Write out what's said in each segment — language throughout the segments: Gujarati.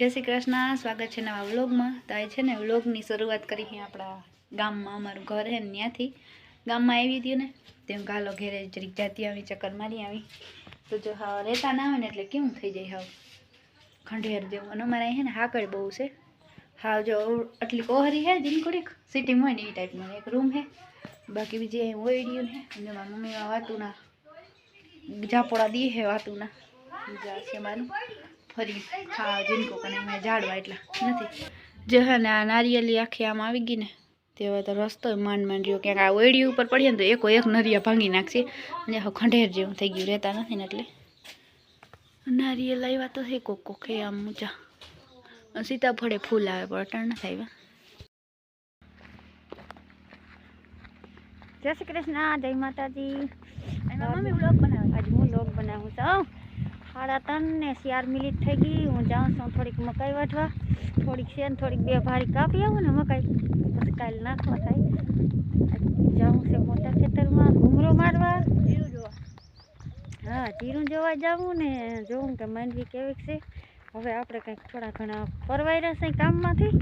જય શ્રી કૃષ્ણ, સ્વાગત છે નવા વ્લોગમાં। તો આ છે ને વ્લોગની શરૂઆત કરી છે આપણા ગામમાં, અમારું ઘર છે ને ત્યાંથી ગામમાં આવી હતી ને તેમ ગાલો ઘેરે જરીક જાતી આવી, ચક્કર મારી આવી। તો જો હા રહેતા ના હોય ને એટલે કેવું થઈ જાય, હાવ ખંડેર જેવું। અને અમારે અહીં છે ને હાકડ બહુ છે, હાવ જો આટલી કોહરી છે જીનકોડીક સિટીમાં હોય ને એ ટાઈપમાં એક રૂમ છે, બાકી બીજી અહીં ઓયડિયું છે। અને મારા મમ્મીમાં વાતુના ઝાપોડા દી છે, વાતુના બીજા છે મારું ફરી હા જીનકો કને મેં ઝાડવા એટલા નથી જે હે ને આ નારિયેલી આખી આમ આવી ગઈ ને તે હવે તો રસ્તો માંડ માંડ રહ્યો, ક્યાંક આ ઓયડી ઉપર પડીએ ને તો એક નરિયા ભાંગી નાખશે અને ખંડેર જેવું થઈ ગયું, રહેતા નથી ને એટલે નારિયેલ આવ્યા તો છે કોક કોક હે આમ ઊંચા, સીતાફળે ફૂલ આવે પણ અટાણ નથી આવ્યા। જય શ્રી કૃષ્ણ, જય માતાજી। મમ્મી વ્લોગ બનાવે, આજે હું વ્લોગ બનાવું છું। 3:30 ને 4 મિનિટ થઈ ગઈ, હું જાઉં છું થોડીક મકાઈ વાટવા, થોડીક છે ને થોડીક બે ભારી કાપી આવું ને મકાઈ, પછી કાલે નાખવા થાય। જાઉં છે મોટા ખેતરમાં ઘૂમરો મારવા, જીરું જોવા, હા જીરું જોવા જાવું ને જોઉં કે માંડવી કેવી છે। હવે આપણે કંઈક થોડા ઘણા પરવાઈ રહેશે કામમાંથી,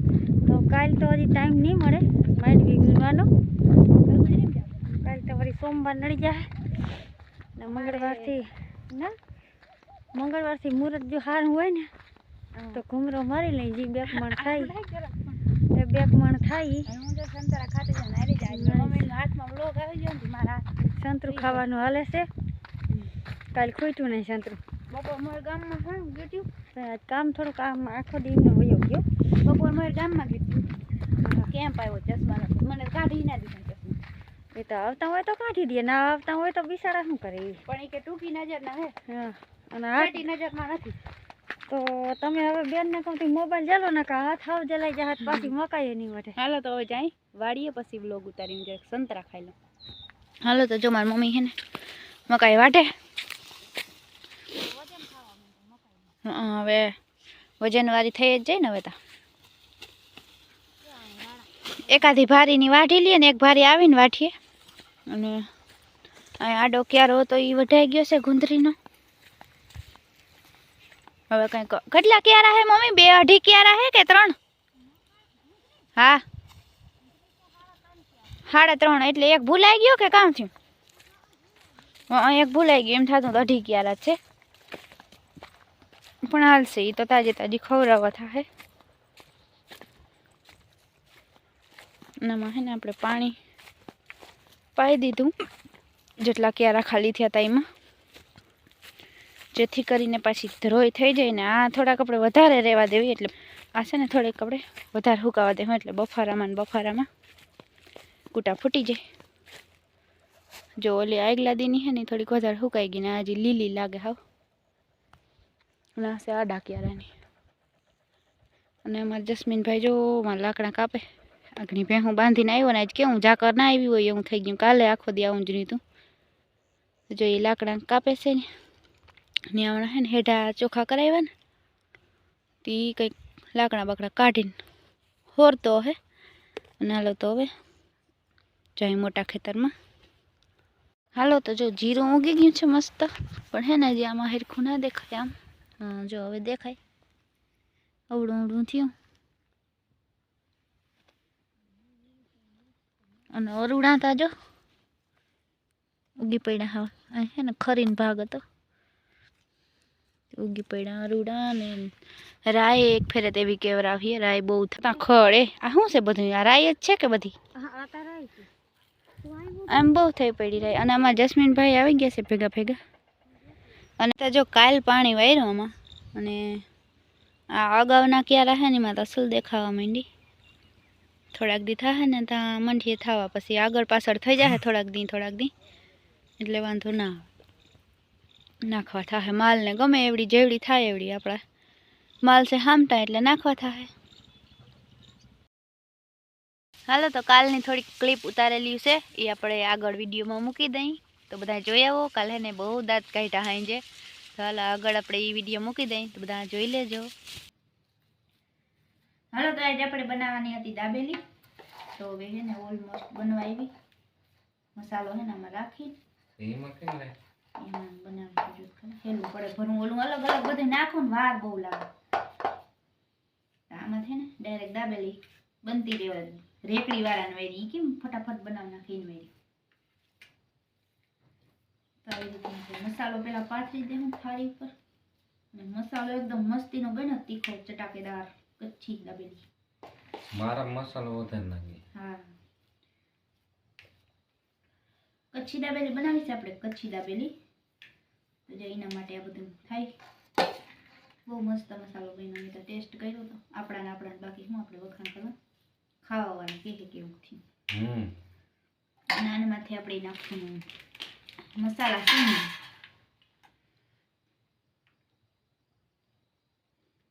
તો કાલ તો હજી ટાઈમ નહીં મળે માંડવી વીણવાનો, કાલ તો વળી સોમવાર નડી જાય ને મંગળવારથી ના મંગળવારથી મુહૂર્ત જો સારું હોય ને તો ઘૂમરો મારી લઈ જી બેક મણ થાય, એ બેક મણ થાય હું જો સંતરા ખાતી જાય નારી જાય મમ્મીના હાથમાં વ્લોગ આવી ગયો ને મારા સંતરું ખાવાનું હાલે છે, કાલ ખોઈતું નહીં સંતરું। બપોર મોર ગામમાં શું ગયું, કામ થોડું કામ આખો દીનો વયો ગયો, બપોર મોર ગામમાં ગયું કેમ્પ આવ્યો ચશ્માનો, મને કાઢી ના દીધા ચશ્મા, એ તો આવતા હોય તો કાઢી દે, ના આવતા હોય તો બિચારા શું કરે, પણ એ કે ટૂંકી નજર ના હે, હા અને આટી નજરમાં નથી। તો તમે હવે બેનને કહું મોબાઈલ ચાલો ને કે હાથ હાવ જલાઈ જાય, પાછી મકાઈ નહીં વટે। હાલો તો હવે જાય વાડીએ, પછી વ્લોગ ઉતારીને જાય સંતરા ખાઈ લો। હાલો તો જો મારી મમ્મી છે ને મકાઈ વાટે, હવે વજનવાળી થઈ જ જાય ને હવે તો, એકાદી ભારીની વાઢી લઈએ ને એક ભારી આવીને વાટીએ। અને અહીં આડો ક્યારો હતો એ વઢાઈ ગયો છે ગુંદરીનો, હવે કંઈક કેટલા ક્યારા હે મમ્મી, 2-2.5 ક્યારા હે કે 3? હા 3.5 એટલે એક ભૂલાઈ ગયો કે કામ થયું, એક ભૂલાઈ ગયું એમ થતું તો 2.5 ક્યારા જ છે, પણ હાલશે એ તો તાજી તાજી ખવડાવવા થાય। એનામાં હે ને આપણે પાણી પાઈ દીધું જેટલા ક્યારા ખાલી થયા હતા એમાં, જેથી કરીને પાછી ધ્રોઈ થઈ જાય ને આ થોડાક આપણે વધારે રહેવા દેવી, એટલે આ છે ને થોડીક આપણે વધારે સુકાવા દેવું, એટલે બફારામાં કૂટા ફૂટી જાય। જો ઓલી આગલા દીની છે ને થોડીક વધારે સુકાઈ ગઈ ને હજી લીલી લાગે હાવ, અને આ છે આડા ક્યારાની। અને અમારા જસ્મીનભાઈ જો મારા લાકડા કાપે, આગની ભેહું બાંધીને આવ્યો ને આજ કેવું ઝાકર ના આવી હોય એવું થઈ ગયું, કાલે આખો દી આવું જ રીતું જો એ લાકડા કાપે છે ને હમણાં હે ને હેઠા ચોખા કરાવ્યા ને તે કંઈક લાકડા બાકડા કાઢીને હોરતો હે, અને હાલો તો હવે જાય મોટા ખેતરમાં। હાલો તો જો જીરું ઉગી ગયું છે મસ્ત, પણ હે ને હજી આમાં હેરખું ના દેખાય આમ, જો હવે દેખાય અવડું થયું, અને અરુડા તા જો ઉગી પડ્યા, હવે હે ને ખરીને ભાગ હતો ઉગી પડ્યા અરુડા ને રાય એક ફેરે તેવી કેવરાવીએ, રાય બહુ થતા ખડે, આ શું છે બધું, આ રાય જ છે કે બધી આમ બહુ થઈ પડી રાય। અને આમાં જસ્મીનભાઈ આવી ગયા છે ભેગા ભેગા, અને તો જો કાલ પાણી વાર્યું આમાં, અને આ અગાઉના ક્યારા હે ને એમાં તો અસલ દેખાવા માંડી, થોડાક દી થાય ને ત્યાં મંડીએ થવા, પછી આગળ પાછળ થઈ જાય થોડાક દી એટલે વાંધો ના આવે, નાખવા થાય માલને ગમે એવડી જેવડી થાય એવડી આપણા માલ છે હામટા એટલે નાખવા થાય। હાલો તો કાલની થોડીક ક્લિપ ઉતારેલી છે એ આપણે આગળ વિડીયોમાં મૂકી દઈ, તો બધા જોઈ આવો, કાલે ને બહુ દાંત કાઢ્યા હાઈ છે, તો હાલો આગળ આપણે એ વિડીયો મૂકી દઈ તો બધા જોઈ લેજો। હાલો તો આજે આપણે બનાવવાની હતી દાબેલી, તો હવે હે ને ઓલમોસ્ટ બનવા આવી, મસાલો હે ને આમાં રાખી એમાં બનાવી હેલું પડે ભરવું, ઓલું અલગ અલગ બધું નાખું ને વાર બહુ લાગે, આમાં છે ને ડાયરેક્ટ દાબેલી બનતી રહેવાની રેકડી વાળાને વેરી કેમ ફટાફટ બનાવી નાખીને વેરી તો આવી રીતે મસાલો પેલા પાથરી દેવું થાળી ઉપર અને મસાલો એકદમ મસ્તીનો બને તીખો ચટાકેદાર કચ્છી દાબેલી મારા મસાલો વધારે નાખી હા કચ્છી દાબેલી બનાવી છે આપણે કચ્છી દાબેલી તો જો એના માટે આ બધું થાય બહુ મસ્ત મસાલો બન્યો મેં તો ટેસ્ટ કર્યો તો આપણા બાકી શું આપણે વખાણ કરવા ખાવાવાળા કે કેવું થયું અને આનામાંથી આપણે નાખશું મસાલા સિંગ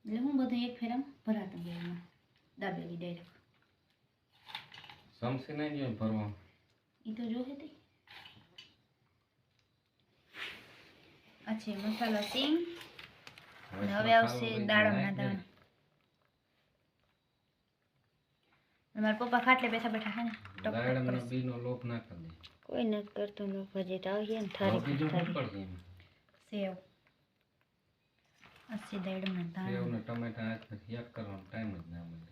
એટલે હું બધું એક ફેરામાં ભરાતું ગયું એમાં દાબેલી ડાયરેક્ટ સમસી નહીં જોઈએ ભરવા એ તો જોહે તે અચ્છા મસાલા સિંગ અને હવે આવશે દાડમના દાણા મારા પપ્પા ખાટલે બેઠા બેઠા છે ને દાડમના બીનો લોપ ના કરી દે કોઈ નથી કરતું લોકો હજી તો આવીએ ને થારી બીજું શું કરશે સેવ અસી દાડમના દાણા સેવ ને ટમેટા આજ પછી એક કરવાનો ટાઈમ જ ના મળે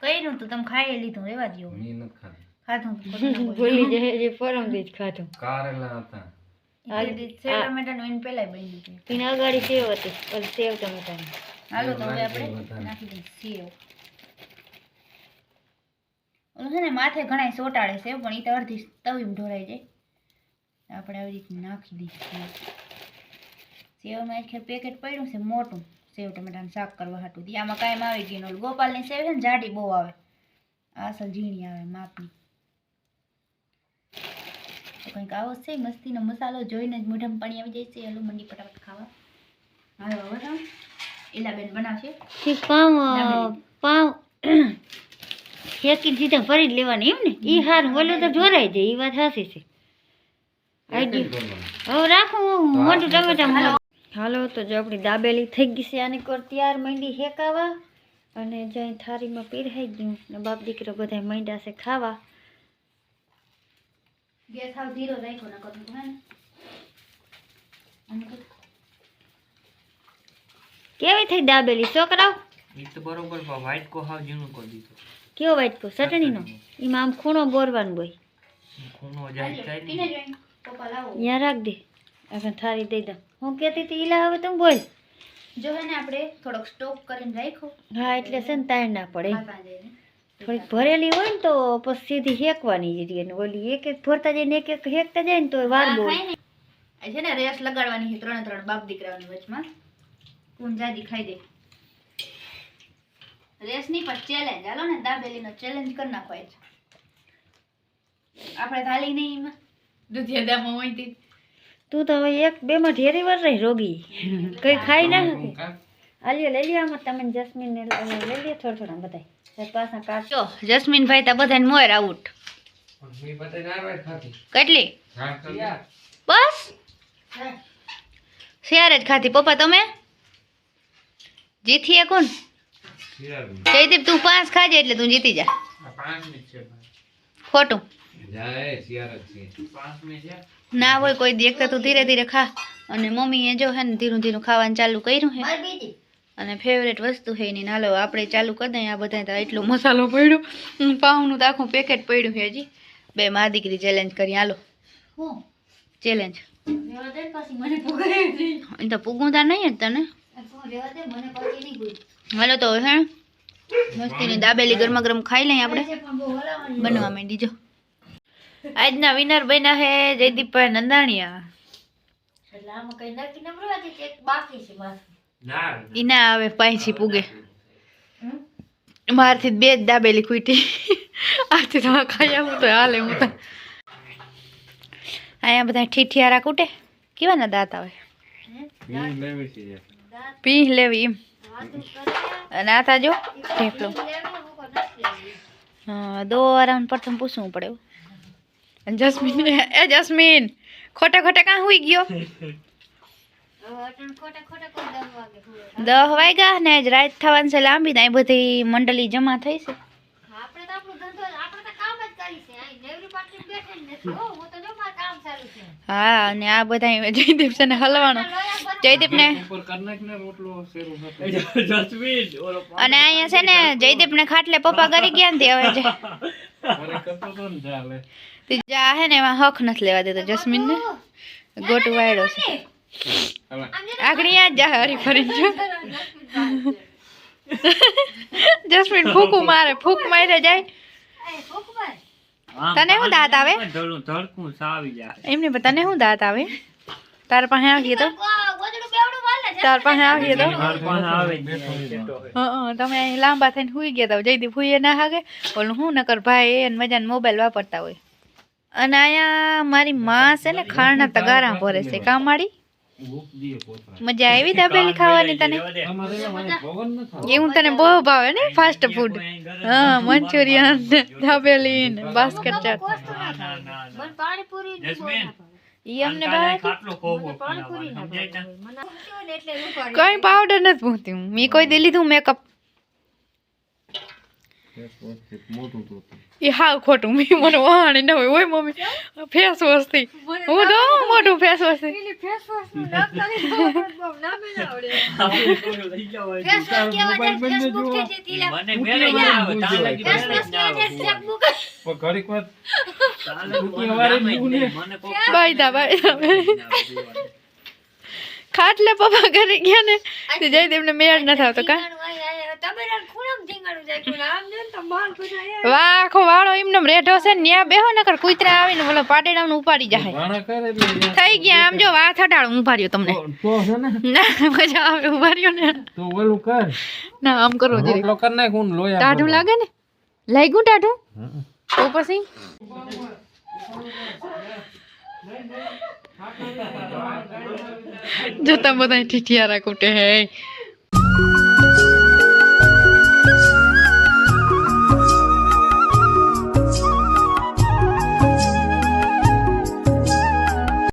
કઈનું તું તમે ખાઈ લીધું રેવા દ્યો મેં નથી ખાધી ખાધું તો ખોટું ના બોલ. ભૂલી જાય જે પરમ દીજ ખાધું કારેલા હતા સેવ ટમેટાનું એને પહેલા બન્યું હતું પીને અગાડી સેવ હતી ઓલી સેવ ટમેટાની હાલો તો હવે વધારે. આપણે નાખી દઈએ સેવ ઓલું છે ને માથે ઘણા સોટાડે સેવ પણ એ તો અડધી તવીમાં ઢોરાઈ જાય આપણે આવી રીતે નાખી દઈએ સેવમાં એક પેકેટ પડ્યું છે મોટું સેવ ટમેટાનું શાક કરવા હાટું દી આમાં કાયમ આવી ગયું ઓલું ગોપાલની સેવ છે ને જાડી બહુ આવે આ અસલ ઝીણી આવે માપની તો કંઈક આવો છે મસ્તીનો મસાલો જોઈને જ મોઢામાં પાણી આવી જાય છે હલો મંડી ફટાફટ ખાવા હાલો હવે તો એલાબેન બનાવશે પાવ પાવ શેકીને સીધા ભરી જ લેવાની એમ ને ઈ હારું ઓલું તો જોરાઈ જાય ઈ વાત સાચી છે હવે રાખું મોટું ટમેટા હાલો તો જો આપણી દાબેલી થઈ ગઈ છે આની કોર તૈયાર માંડી હેકાવા અને જઈ થારીમાં પીરહાઈ ગયું ને બાપ દીકરો બધા માંડ્યા છે ખાવા ગેસ હાવ ધીરો રાખ્યો ન કરું હે ને કેવી થઈ દાબેલી છોકરાઓ ઈ તો બરોબર વ્હાઈટ કો હાવ ઝીણું કરી દીધું કેવો વાટકો ચટણીનો એમાં આમ ખૂણો બોરવાનું હોય ખૂણો જાય થાય પીને ને જોઈ પપ્પા લાવો અહીંયા રાખ દે આપણે થારી દઈ દઉં હું કહેતી હતી ઈલા હવે તું બોલ જો હે ને આપણે થોડોક સ્ટોક કરીને રાખ્યો હા એટલે છે ને તાર ના પડે પાપા જઈને થોડીક ભરેલી હોય ને તો પછી સીધી હેકવાની જ રહે ને ઓલી એક એક ભરતા જાય ને એક એક હેકતા જાય ને તો વાર બહુ ખાય ને આ છે ને રેસ લગાડવાની છે ત્રણ બાપ દીકરાઓની વચમાં કોણ જાદી ખાઈ દે રેસ નહીં પણ ચેલેન્જ હાલો ને દાબેલીનો ચેલેન્જ કરી નાખો આજ આપણે થાલી નહીં એમાં દૂધિયા દામાં હોય તે તું તો હવે એક બે માં ઢેરી વાર રહી રોગી કઈ ખાઈ ના શકે આલિયો લઈ લ્યો આમાં તમે જસ્મીન ને લઈ લ્યો થોડા બધા પાછા કાઢો જો જસ્મીનભાઈ તા બધાને મોર આઉટ મેં બતાઈ ના આવે ખાધી કેટલી હા બસ શેર જ ખાધી પપ્પા તમે જીતીએ કોણ જયદીપ તું 5 ખાજે એટલે તું જીતી જા આ 5 મિનિટ છે ખોટું જાય શિયાર જ છે 5 મિનિટ છે ના હોય કોઈ દેખતા તું ધીરે ધીરે ખા અને મમ્મીએ જો હે ને ધીરું ધીરું ખાવાનું ચાલુ કર્યું છે અને ફેવરેટ વસ્તુ છે એની નાલો આપણે ચાલુ કરી દઈએ આ બધા તો એટલો મસાલો પડ્યો પાઉનું તો આખું પેકેટ પડ્યું છે હજી બે મા દીકરી ચેલેન્જ કરી હાલો ચેલેન્જ એ તો પૂગુંતા નહીં જ તને હાલો તો હે મસ્તીની દાબેલી ગરમા ગરમ ખાઈ લઈએ આપણે બનવા માંડી જો આજના વિનર બન્યા હે જયદીપભાઈ નંદાણીયા ના ઈ ના આવે પાછી પૂગે મારથી બે જ દાબેલી ખૂટી આથી તો ખાઈ આવું તો હાલે હું તો અહીંયા બધા ઠીઠિયારા કૂટે કેવા ના દાંત આવે લેવી છે પી લેવી એમ અને આ જો ઢેફલો હા દો આરામ પ્રથમ પૂછવું પડે એવું. અને જસ્મીન એ જસ્મીન ખોટા ખોટા કાં હુઈ ગયો 10 વાગ્યા ને આજ રાત થવાની છે લાંબી ત્યાં બધી મંડળી જમા થઈ છે હા અને આ બધા જયદીપ છે ને હલવાનો જયદીપ ને ઉપર કર નાખ ને રોટલો શેરો જસ્મીન ઓલો અને અહીંયા છે ને જયદીપ ને ખાટલે પપ્પા કરી ગયા ને તે હવે જે અરે કરતો તો ને ચાલે તે જા હે ને એમાં હક નથી લેવા દેતો જસ્મીન ને ગોટુ વાયડો છે આગળ યાદ જા હરી ફરીને જો જસ્મીન ફૂક મારે જાય તને શું દાંત આવે ધડકું સાવી જાય એમને તને શું દાંત આવે તાર પાસે આવીએ તો તાર પાસે આવીએ તો આવે તમે અહીં લાંબા થઈને સુઈ ગયા તા જયદીપ સુઈએ ના હાગે ઓલું શું નકર ભાઈ એને મજાને મોબાઈલ વાપરતા હોય અને અહીંયા મારી માં છે ને ખાણના તગારા ભરે છે કામાડી મજા આવી દાબેલી ખાવાની તને એવું તને બહુ ભાવે ને ફાસ્ટ ફૂડ હા મંચુરિયન દાબેલી ને બાસ્કેટ ચાટ ઈ અમને ભાવે કઈ પાવડર નથી પૂછતી હું મેં કોઈ દે લીધું મેકઅપ મોટું તો એ હાવ ખોટું મેં મને વહાણી ન હોય ઓય મમ્મી ફેસ વોશ થી હું તો મોટું ફેસ વોશ થી ઘડીક વાર ખાટલે પપ્પા ઘરે ગયા ને તે જયદેવ ને મેળ ન થાવતો કા વાહ આખો વાળો એમને રેઢો છે ને ન્યા બેહો નકર કૂતરા આવીને બોલો પાટેડાને ઉપાડી જાય વાણા કરે એટલે થઈ ગયા આમ જો વા થટાડું ઉભાર્યો તમને તો છે ને ના મજા આવે ઉભાર્યો ને તો ઓલું કર ના આમ કરો જરી રોટલો કર નાખ હું લોયા ટાઢું લાગે ને લાગ્યું ટાઢું તો પછી જોતા બધા ઠીઠિયારા કૂટે હે